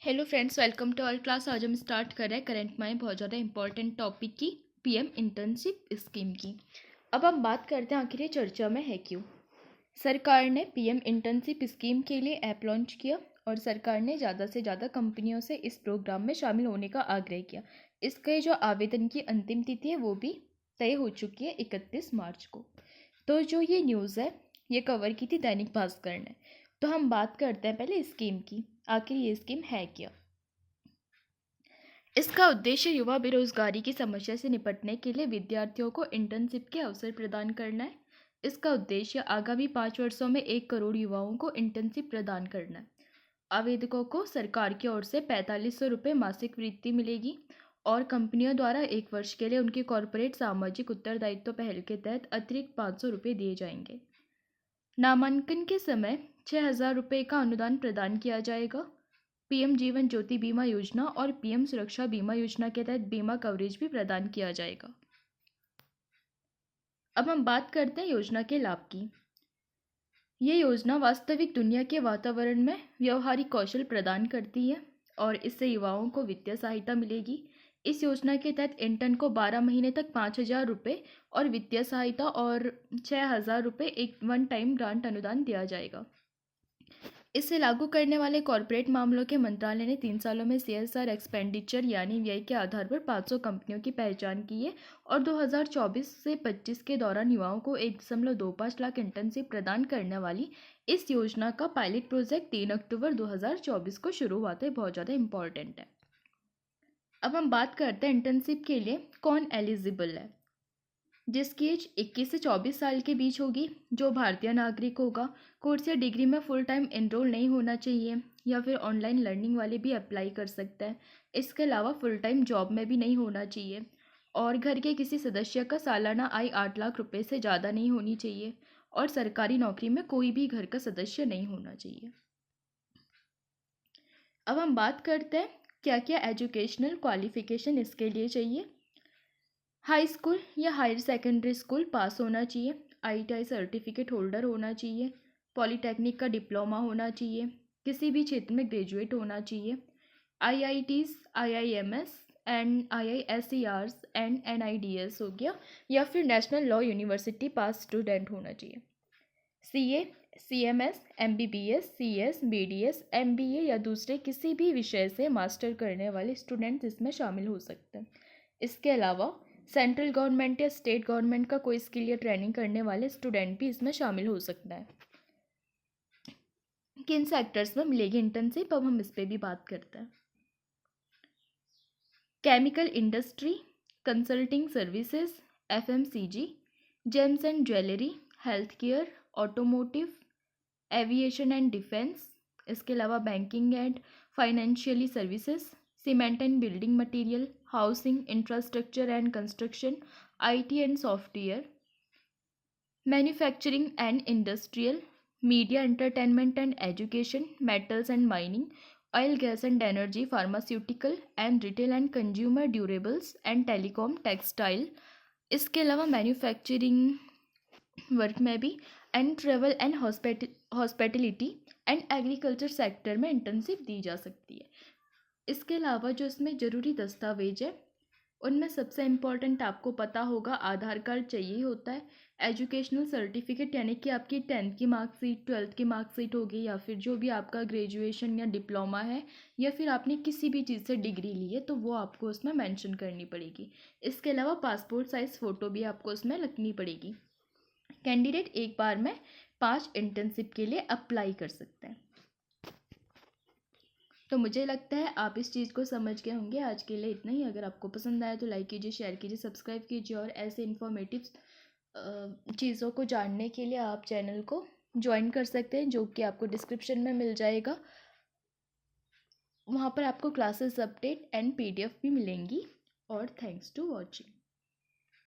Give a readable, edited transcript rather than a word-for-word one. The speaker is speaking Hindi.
Hello friends, welcome to all class. आज हम स्टार्ट कर रहे हैं करंट में बहुत ज़्यादा इंपॉर्टेंट टॉपिक की, पीएम इंटर्नशिप स्कीम की। अब हम बात करते हैं आखिर ये चर्चा में है क्यों। सरकार ने पीएम इंटर्नशिप स्कीम के लिए ऐप लॉन्च किया और सरकार ने ज़्यादा से ज़्यादा कंपनियों से इस प्रोग्राम में शामिल होने का आग्रह किया। इसके जो आवेदन की अंतिम तिथि है वो भी तय हो चुकी है 31 मार्च को। तो जो ये न्यूज़ है ये कवर की थी दैनिक भास्कर ने। तो हम बात करते हैं पहले स्कीम की, आखिर ये स्कीम है क्या। इसका उद्देश्य युवा बेरोजगारी की समस्या से निपटने के लिए विद्यार्थियों को इंटर्नशिप के अवसर प्रदान करना है। इसका उद्देश्य आगामी 5 वर्षों में 1 करोड़ युवाओं को इंटर्नशिप प्रदान करना है। आवेदकों को सरकार की ओर से 4500 रुपये मासिक वृत्ति मिलेगी और कंपनियों द्वारा 1 वर्ष के लिए उनकी कॉरपोरेट सामाजिक उत्तरदायित्व पहल के तहत अतिरिक्त 500 रुपये दिए जाएंगे। नामांकन के समय 6000 रुपये का अनुदान प्रदान किया जाएगा। पीएम जीवन ज्योति बीमा योजना और पीएम सुरक्षा बीमा योजना के तहत बीमा कवरेज भी प्रदान किया जाएगा। अब हम बात करते हैं योजना के लाभ की। ये योजना वास्तविक दुनिया के वातावरण में व्यवहारिक कौशल प्रदान करती है और इससे युवाओं को वित्तीय सहायता मिलेगी। इस योजना के तहत इंटर्न को 12 महीने तक 5000 रुपये और वित्तीय सहायता और 6000 रुपये एक वन टाइम ग्रांट अनुदान दिया जाएगा। इसे लागू करने वाले कॉरपोरेट मामलों के मंत्रालय ने 3 सालों में CSR एक्सपेंडिचर यानी व्यय के आधार पर 500 कंपनियों की पहचान की है और 2024 से 25 के दौरान युवाओं को 1.25 लाख इंटर्नशिप प्रदान करने वाली इस योजना का पायलट प्रोजेक्ट 3 अक्टूबर 2024 को शुरू हुआ था। बहुत ज़्यादा इंपॉर्टेंट है। अब हम बात करते हैं इंटर्नशिप के लिए कौन एलिजिबल है। जिसकी एज 21 से 24 साल के बीच होगी, जो भारतीय नागरिक होगा, कोर्स या डिग्री में फुल टाइम एनरोल नहीं होना चाहिए या फिर ऑनलाइन लर्निंग वाले भी अप्लाई कर सकते हैं। इसके अलावा फुल टाइम जॉब में भी नहीं होना चाहिए और घर के किसी सदस्य का सालाना आय 8 लाख रुपए से ज़्यादा नहीं होनी चाहिए और सरकारी नौकरी में कोई भी घर का सदस्य नहीं होना चाहिए। अब हम बात करते हैं क्या क्या एजुकेशनल क्वालिफिकेशन इसके लिए चाहिए। हाई स्कूल या हायर सेकेंडरी स्कूल पास होना चाहिए, ITI सर्टिफिकेट होल्डर होना चाहिए, पॉलीटेक्निक का डिप्लोमा होना चाहिए, किसी भी क्षेत्र में ग्रेजुएट होना चाहिए, IITs, IIMs and IISERs and NIDS हो गया, या फिर नेशनल लॉ यूनिवर्सिटी पास स्टूडेंट होना चाहिए। CA, CMS, MBBS, CS, BDS, MBA या दूसरे किसी भी विषय से मास्टर करने वाले स्टूडेंट इसमें शामिल हो सकते हैं। इसके अलावा सेंट्रल गवर्नमेंट या स्टेट गवर्नमेंट का कोई स्किल या ट्रेनिंग करने वाले स्टूडेंट भी इसमें शामिल हो सकता है। किन सेक्टर्स में मिलेगी इंटर्नशिप, अब हम इस पर भी बात करते हैं। Chemical industry, consulting services, FMCG, James and jewellery, health care, automotive, aviation and defence. इसके अलावा banking and financially services, cement and building material, housing, infrastructure and construction, IT and software, manufacturing and industrial, media entertainment and education, metals and mining, oil gas and energy, pharmaceutical and retail and consumer durables and telecom, textile. इसके अलावा मैन्युफैक्चरिंग वर्क में भी and travel and hospitality and agriculture sector में इंटर्नशिप दी जा सकती है। इसके अलावा जो इसमें ज़रूरी दस्तावेज है उनमें सबसे इम्पॉर्टेंट आपको पता होगा आधार कार्ड चाहिए होता है, एजुकेशनल सर्टिफिकेट यानी कि आपकी 10th की मार्कशीट, 12th की मार्कशीट होगी, या फिर जो भी आपका ग्रेजुएशन या डिप्लोमा है या फिर आपने किसी भी चीज़ से डिग्री ली है तो वो आपको उसमें मेंशन करनी पड़ेगी। इसके अलावा पासपोर्ट साइज़ फ़ोटो भी आपको उसमें लगनी पड़ेगी। कैंडिडेट एक बार में 5 इंटर्नशिप के लिए अप्लाई कर सकते हैं। तो मुझे लगता है आप इस चीज़ को समझ गए होंगे। आज के लिए इतना ही। अगर आपको पसंद आया तो लाइक कीजिए, शेयर कीजिए, सब्सक्राइब कीजिए और ऐसे इन्फॉर्मेटिव चीज़ों को जानने के लिए आप चैनल को ज्वाइन कर सकते हैं, जो कि आपको डिस्क्रिप्शन में मिल जाएगा। वहाँ पर आपको क्लासेस अपडेट एंड PDF भी मिलेंगी। और थैंक्स टू वॉचिंग।